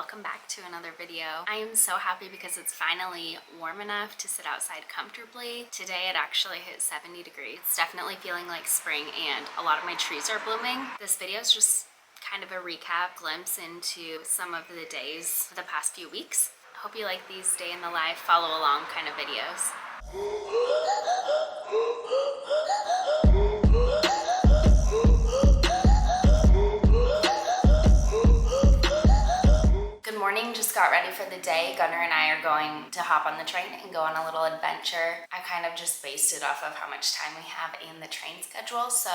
welcome back to another video. I am so happy because it's finally warm enough to sit outside comfortably. Today it actually hit 70 degrees. It's definitely feeling like spring and a lot of my trees are blooming. This video is just kind of a recap glimpse into some of the days of the past few weeks. I hope you like these day in the life, follow along kind of videos. Good morning, just got ready for the day. Gunnar and I are going to hop on the train and go on a little adventure. I kind of just based it off of how much time we have in the train schedule, so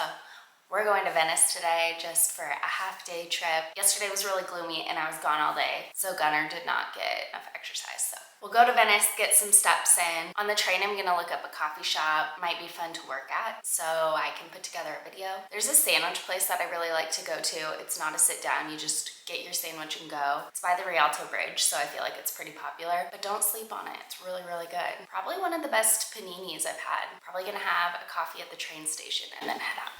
we're going to Venice today just for a half-day trip. Yesterday was really gloomy and I was gone all day, so Gunnar did not get enough exercise. So we'll go to Venice, get some steps in. On the train, I'm gonna look up a coffee shop. Might be fun to work at, so I can put together a video. There's a sandwich place that I really like to go to. It's not a sit down, you just get your sandwich and go. It's by the Rialto Bridge, so I feel like it's pretty popular, but don't sleep on it. It's really, really good. Probably one of the best paninis I've had. Probably gonna have a coffee at the train station and then head out.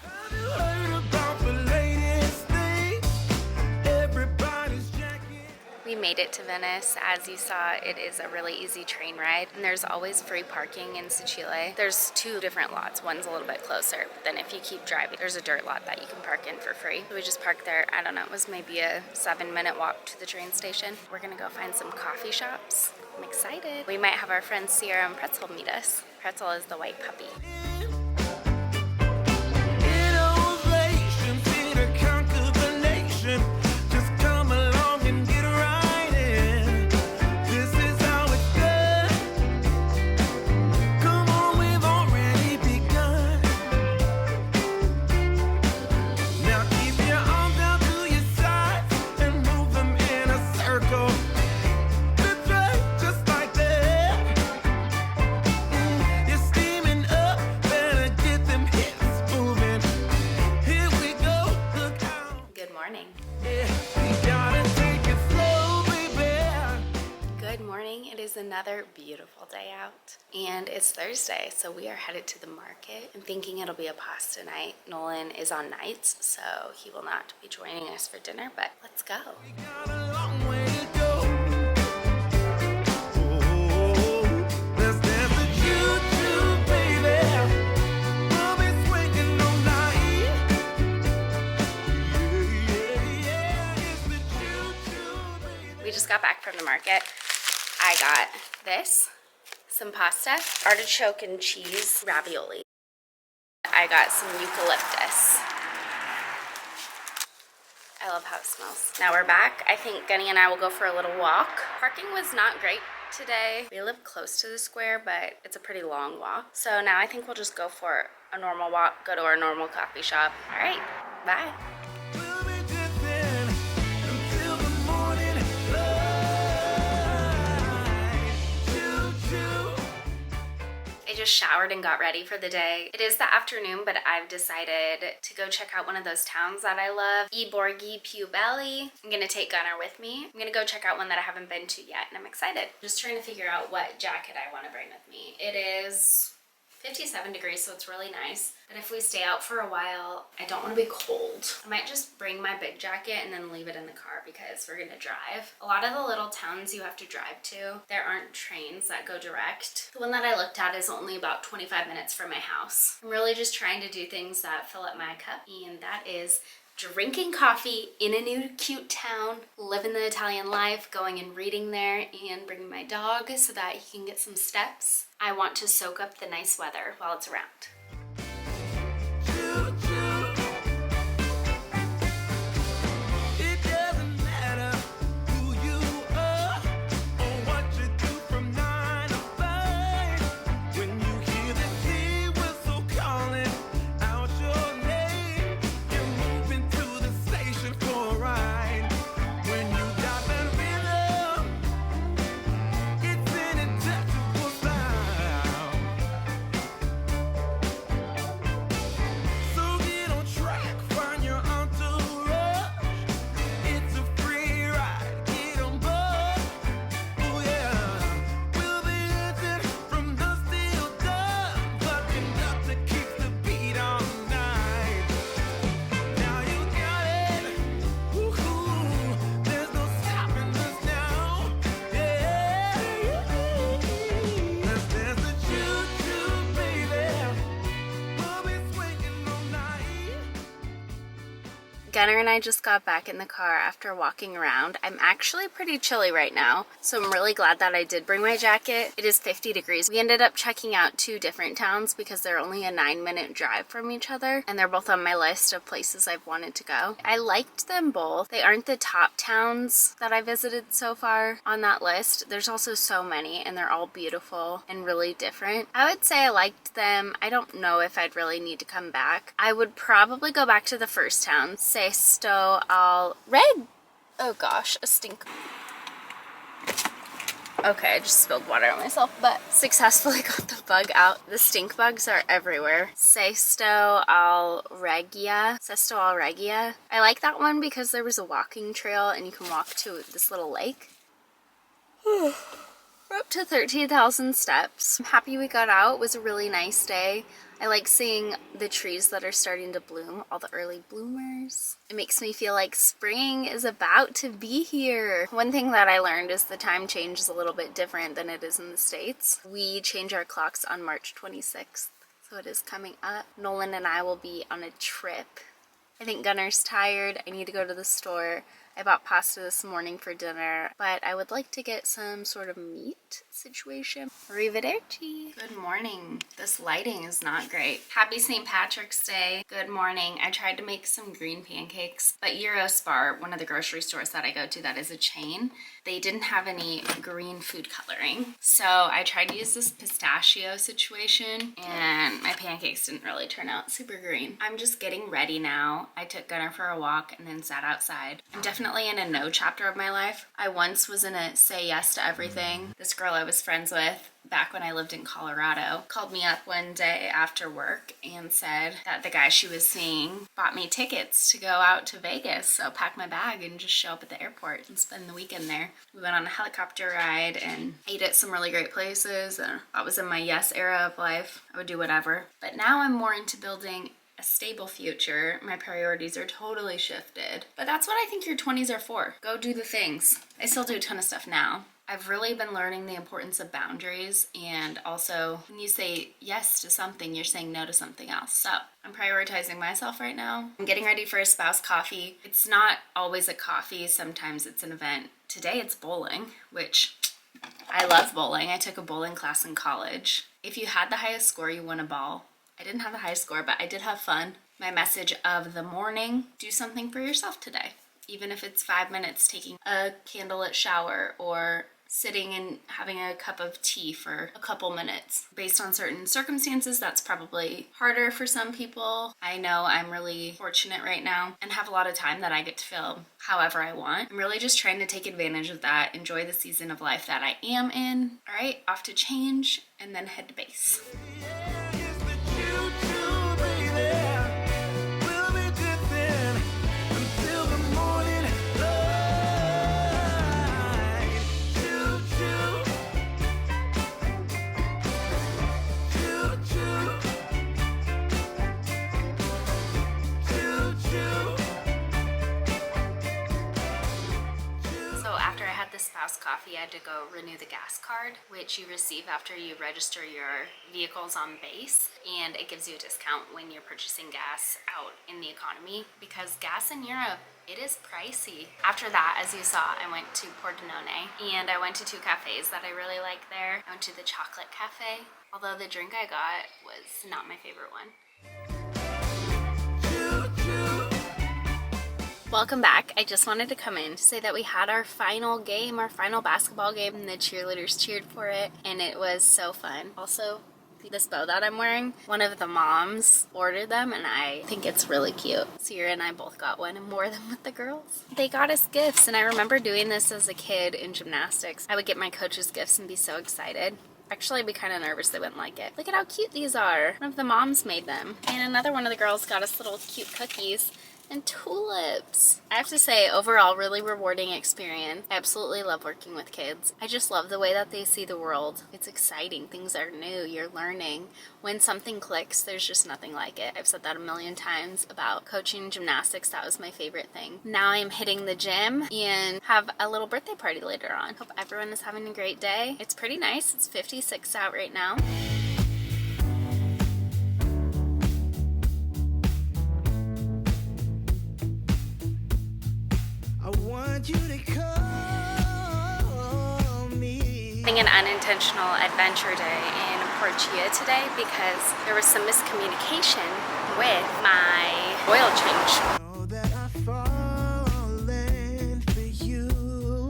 We made it to Venice. As you saw, it is a really easy train ride, and there's always free parking in Sacile. There's two different lots. One's a little bit closer, but then if you keep driving, there's a dirt lot that you can park in for free. So we just parked there. I don't know, it was maybe a 7-minute walk to the train station. We're gonna go find some coffee shops. I'm excited. We might have our friend Sierra and Pretzel meet us. Pretzel is the white puppy. Another beautiful day out, and it's Thursday, so we are headed to the market. I'm thinking it'll be a pasta night. Nolan is on nights, so he will not be joining us for dinner, but let's go. We just got back from the market. I got this, some pasta, artichoke and cheese ravioli. I got some eucalyptus. I love how it smells. Now we're back. I think Gunny and I will go for a little walk. Parking was not great today. We live close to the square, but it's a pretty long walk. So now I think we'll just go for a normal walk, go to our normal coffee shop. All right, bye. Just showered and got ready for the day. It is the afternoon, but I've decided to go check out one of those towns that I love, Borghi Piu Belli. I'm gonna take Gunnar with me. I'm gonna go check out one that I haven't been to yet, and I'm excited. Just trying to figure out what jacket I want to bring with me. It is 57 degrees, so it's really nice. But if we stay out for a while, I don't want to be cold. I might just bring my big jacket and then leave it in the car because we're gonna drive. A lot of the little towns you have to drive to, there aren't trains that go direct. The one that I looked at is only about 25 minutes from my house. I'm really just trying to do things that fill up my cup, and that is drinking coffee in a new cute town, living the Italian life, going and reading there, and bringing my dog so that he can get some steps. I want to soak up the nice weather while it's around. Gunnar and I just got back in the car after walking around. I'm actually pretty chilly right now, so I'm really glad that I did bring my jacket. It is 50 degrees. We ended up checking out 2 different towns because they're only a 9-minute drive from each other, and they're both on my list of places I've wanted to go. I liked them both. They aren't the top towns that I visited so far on that list. There's also so many, and they're all beautiful and really different. I would say I liked them. I don't know if I'd really need to come back. I would probably go back to the first town, Sesto al Regha. Oh gosh, a stink. Okay, I just spilled water on myself, but successfully got the bug out. The stink bugs are everywhere. Sesto al Regha. Sesto al Regha. I like that one because there was a walking trail and you can walk to this little lake. We're up to 13,000 steps. I'm happy we got out. It was a really nice day. I like seeing the trees that are starting to bloom, all the early bloomers. It makes me feel like spring is about to be here. One thing that I learned is the time change is a little bit different than it is in the States. We change our clocks on March 26th, so it is coming up. Nolan and I will be on a trip. I think Gunnar's tired. I need to go to the store. I bought pasta this morning for dinner, but I would like to get some sort of meat situation. Arrivederci. Good morning. This lighting is not great. Happy St. Patrick's Day. Good morning. I tried to make some green pancakes, but Eurospar, one of the grocery stores that I go to that is a chain, they didn't have any green food coloring. So I tried to use this pistachio situation and my pancakes didn't really turn out super green. I'm just getting ready now. I took Gunnar for a walk and then sat outside. I'm definitely in a no chapter of my life. I once was in a say yes to everything. This girl I was friends with back when I lived in Colorado called me up one day after work and said that the guy she was seeing bought me tickets to go out to Vegas. So pack my bag and just show up at the airport and spend the weekend there. We went on a helicopter ride and ate at some really great places. I was in my yes era of life. I would do whatever. But now I'm more into building a stable future. My priorities are totally shifted. But that's what I think your 20s are for. Go do the things. I still do a ton of stuff now. I've really been learning the importance of boundaries, and also when you say yes to something, you're saying no to something else. So I'm prioritizing myself right now. I'm getting ready for a spouse coffee. It's not always a coffee. Sometimes it's an event. Today it's bowling, which I love bowling. I took a bowling class in college. If you had the highest score, you won a ball. I didn't have the highest score, but I did have fun. My message of the morning, do something for yourself today. Even if it's 5 minutes taking a candlelit shower or sitting and having a cup of tea for a couple minutes. Based on certain circumstances, that's probably harder for some people. I know I'm really fortunate right now and have a lot of time that I get to feel however I want. I'm really just trying to take advantage of that, enjoy the season of life that I am in. All right, off to change and then head to base. Spouse coffee, I had to go renew the gas card, which you receive after you register your vehicles on base, and it gives you a discount when you're purchasing gas out in the economy, because gas in Europe, it is pricey. After that, as you saw, I went to Pordenone, and I went to 2 cafes that I really like there. I went to the chocolate cafe, although the drink I got was not my favorite one. Welcome back. I just wanted to come in to say that we had our final game, our final basketball game, and the cheerleaders cheered for it, and it was so fun. Also, this bow that I'm wearing, one of the moms ordered them, and I think it's really cute. Sierra and I both got one and wore them with the girls. They got us gifts, and I remember doing this as a kid in gymnastics. I would get my coaches gifts and be so excited. Actually, I'd be kind of nervous they wouldn't like it. Look at how cute these are. One of the moms made them. And another one of the girls got us little cute cookies and tulips. I have to say, overall, really rewarding experience. I absolutely love working with kids. I just love the way that they see the world. It's exciting. Things are new. You're learning. When something clicks, there's just nothing like it. I've said that a million times about coaching gymnastics. That was my favorite thing. Now I'm hitting the gym and have a little birthday party later on. Hope everyone is having a great day. It's pretty nice. It's 56 out right now. want you to call me. Having an unintentional adventure day in Porcia today because there was some miscommunication with my oil change. Know that I've fallen for you.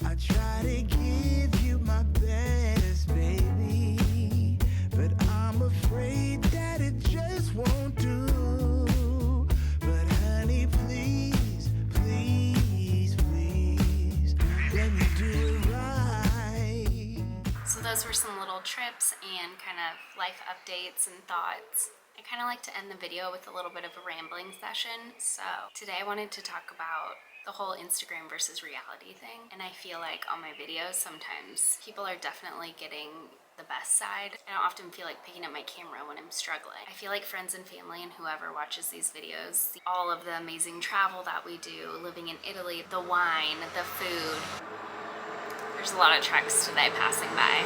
I try to give you my best, baby, but I'm afraid that it just won't do. But honey, please, please, please, let me do it right. So those were some little trips and kind of life updates and thoughts. I kind of like to end the video with a little bit of a rambling session. So today I wanted to talk about the whole Instagram versus reality thing. And I feel like on my videos, sometimes people are definitely getting the best side. I don't often feel like picking up my camera when I'm struggling. I feel like friends and family and whoever watches these videos, see all of the amazing travel that we do, living in Italy, the wine, the food. There's a lot of trucks today passing by.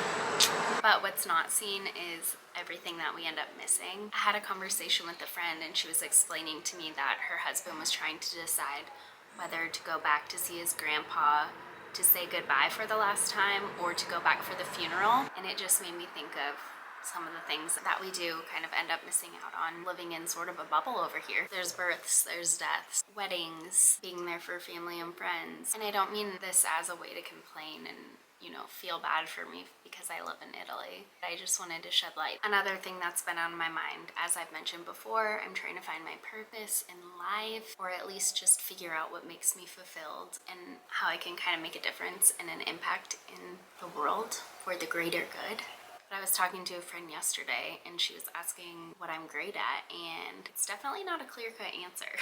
But what's not seen is everything that we end up missing. I had a conversation with a friend and she was explaining to me that her husband was trying to decide whether to go back to see his grandpa to say goodbye for the last time or to go back for the funeral. And it just made me think of some of the things that we do kind of end up missing out on, living in sort of a bubble over here. There's births, there's deaths, weddings, being there for family and friends. And I don't mean this as a way to complain and, you know, feel bad for me because I live in Italy. I just wanted to shed light. Another thing that's been on my mind, as I've mentioned before, I'm trying to find my purpose in life, or at least just figure out what makes me fulfilled and how I can kind of make a difference and an impact in the world for the greater good. But I was talking to a friend yesterday and she was asking what I'm great at, and it's definitely not a clear-cut answer.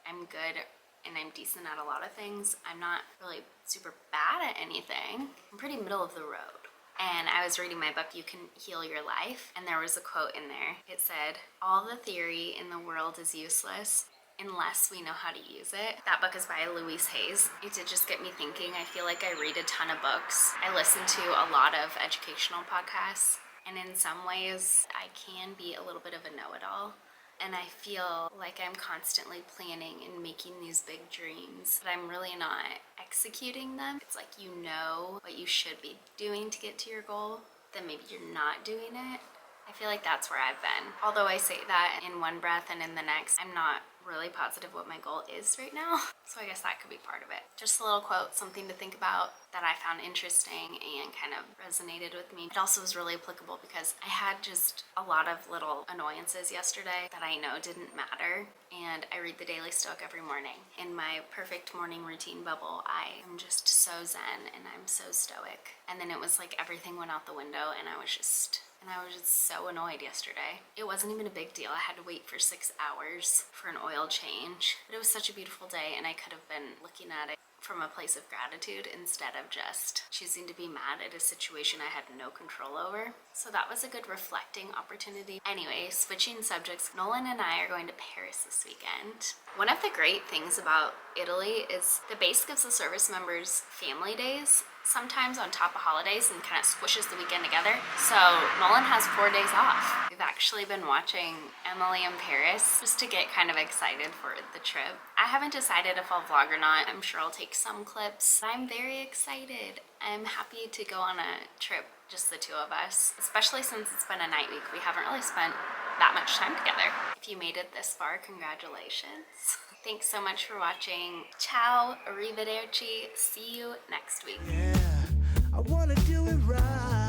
I'm good and I'm decent at a lot of things. I'm not really super bad at anything. I'm pretty middle of the road. And I was reading my book, You Can Heal Your Life, and there was a quote in there. It said, "All the theory in the world is useless unless we know how to use it." That book is by Louise Hayes. It did just get me thinking. I feel like I read a ton of books. I listen to a lot of educational podcasts, and in some ways I can be a little bit of a know-it-all. And I feel like I'm constantly planning and making these big dreams, but I'm really not executing them. It's like you know what you should be doing to get to your goal, then maybe you're not doing it. I feel like that's where I've been. Although I say that in one breath and in the next, I'm not really positive what my goal is right now. So I guess that could be part of it. Just a little quote, something to think about that I found interesting and kind of resonated with me. It also was really applicable because I had just a lot of little annoyances yesterday that I know didn't matter. And I read the Daily Stoic every morning. In my perfect morning routine bubble, I am just so zen and I'm so stoic. And then it was like everything went out the window and I was just so annoyed yesterday. It wasn't even a big deal. I had to wait for 6 hours for an oil change, but it was such a beautiful day and I could have been looking at it from a place of gratitude instead of just choosing to be mad at a situation I had no control over. So that was a good reflecting opportunity. Anyway, switching subjects, Nolan and I are going to Paris this weekend. One of the great things about Italy is the base gives the service members family days, sometimes on top of holidays, and kind of squishes the weekend together. So Nolan has 4 days off. We've actually been watching Emily in Paris just to get kind of excited for the trip. I haven't decided if I'll vlog or not. I'm sure I'll take some clips. But I'm very excited. I'm happy to go on a trip, just the two of us, especially since it's been a night week. We haven't really spent that much time together. If you made it this far, congratulations. Thanks so much for watching. Ciao, arrivederci. See you next week. Yeah, I wanna do it right.